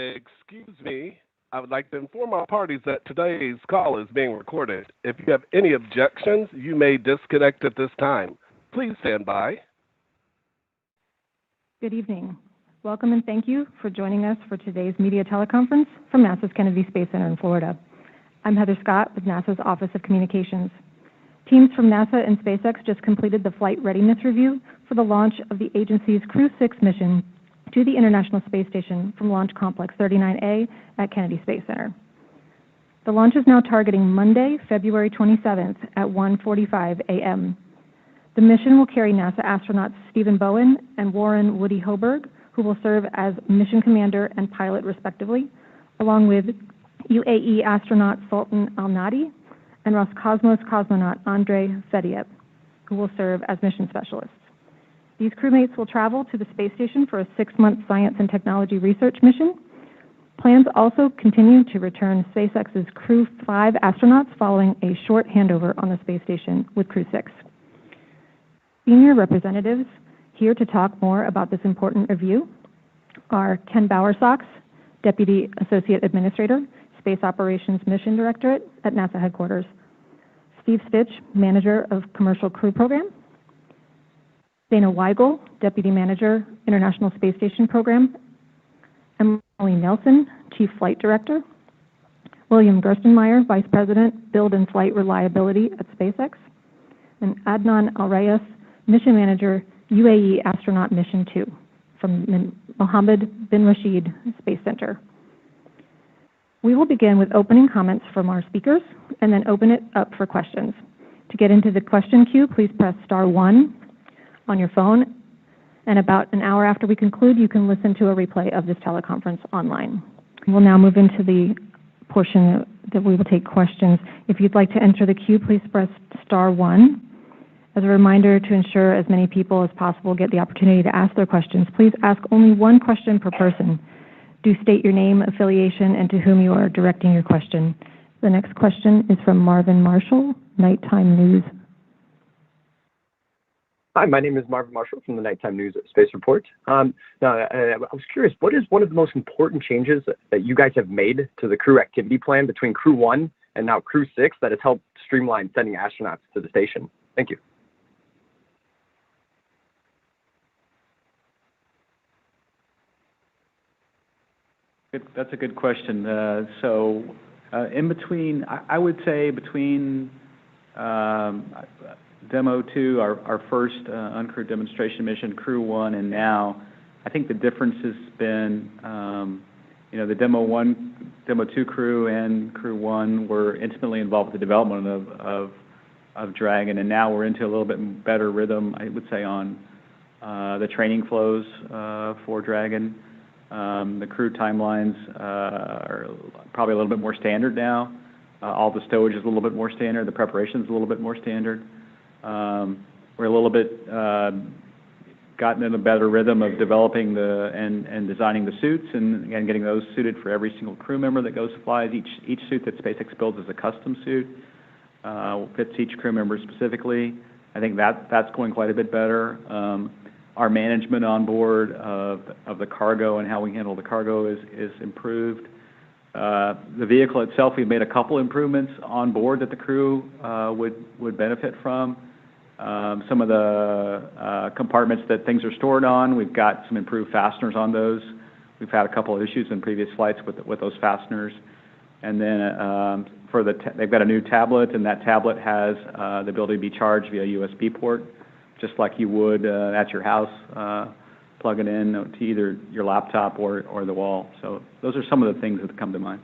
Excuse me. I would like to inform our parties that today's call is being recorded. If you have any objections, you may disconnect at this time. Please stand by. Good evening. Welcome and thank you for joining us for today's media teleconference from NASA's Kennedy Space Center in Florida. I'm Heather Scott with NASA's Office of Communications. Teams from NASA and SpaceX just completed the flight readiness review for the launch of the agency's Crew 6 mission to the International Space Station from Launch Complex 39A at Kennedy Space Center. The launch is now targeting Monday, February 27th at 1:45 a.m. The mission will carry NASA astronauts Stephen Bowen and Warren Woody Hoberg, who will serve as mission commander and pilot respectively, along with UAE astronaut Sultan Al-Nadi and Roscosmos cosmonaut Andrei Fediev, who will serve as mission specialists. These crewmates will travel to the space station for a 6-month science and technology research mission. Plans also continue to return SpaceX's Crew 5 astronauts following a short handover on the space station with Crew 6. Senior representatives here to talk more about this important review are Ken Bowersox, Deputy Associate Administrator, Space Operations Mission Directorate at NASA headquarters, Steve Stitch, Manager of Commercial Crew Program, Dana Weigel, Deputy Manager, International Space Station Program, Emily Nelson, Chief Flight Director, William Gerstenmaier, Vice President, Build and Flight Reliability at SpaceX, and Adnan Al-Rayas, Mission Manager, UAE Astronaut Mission 2 from Mohammed bin Rashid Space Center. We will begin with opening comments from our speakers and then open it up for questions. To get into the question queue, please press *1 on your phone, and about an hour after we conclude, you can listen to a replay of this teleconference online. We'll now move into the portion that we will take questions. If you'd like to enter the queue, please press *1. As a reminder, to ensure as many people as possible get the opportunity to ask their questions, please ask only one question per person. Do state your name, affiliation, and to whom you are directing your question. The next question is from Marvin Marshall, Nighttime News. Hi, my name is Marvin Marshall from the Nighttime News Space Report. I was curious, what is one of the most important changes that you guys have made to the crew activity plan between Crew 1 and now Crew 6 that has helped streamline sending astronauts to the station? Thank you. That's a good question. In between, I would say between Demo 2, our first uncrewed demonstration mission, Crew 1, and now, I think the difference has been, the Demo 2 crew and Crew 1 were intimately involved with the development of Dragon, and now we're into a little bit better rhythm, I would say, on the training flows for Dragon. The crew timelines are probably a little bit more standard now. All the stowage is a little bit more standard. The preparation is a little bit more standard. We're a little bit gotten in a better rhythm of developing and designing the suits and getting those suited for every single crew member that goes to flies. Each suit that SpaceX builds is a custom suit. Fits each crew member specifically. I think that's going quite a bit better. Our management on board of the cargo and how we handle the cargo is improved. The vehicle itself, we've made a couple improvements on board that the crew would benefit from. Some of the compartments that things are stored on, we've got some improved fasteners on those. We've had a couple of issues in previous flights with those fasteners. And then they've got a new tablet, and that tablet has the ability to be charged via USB port, just like you would at your house, plug it in to either your laptop or the wall. So those are some of the things that come to mind.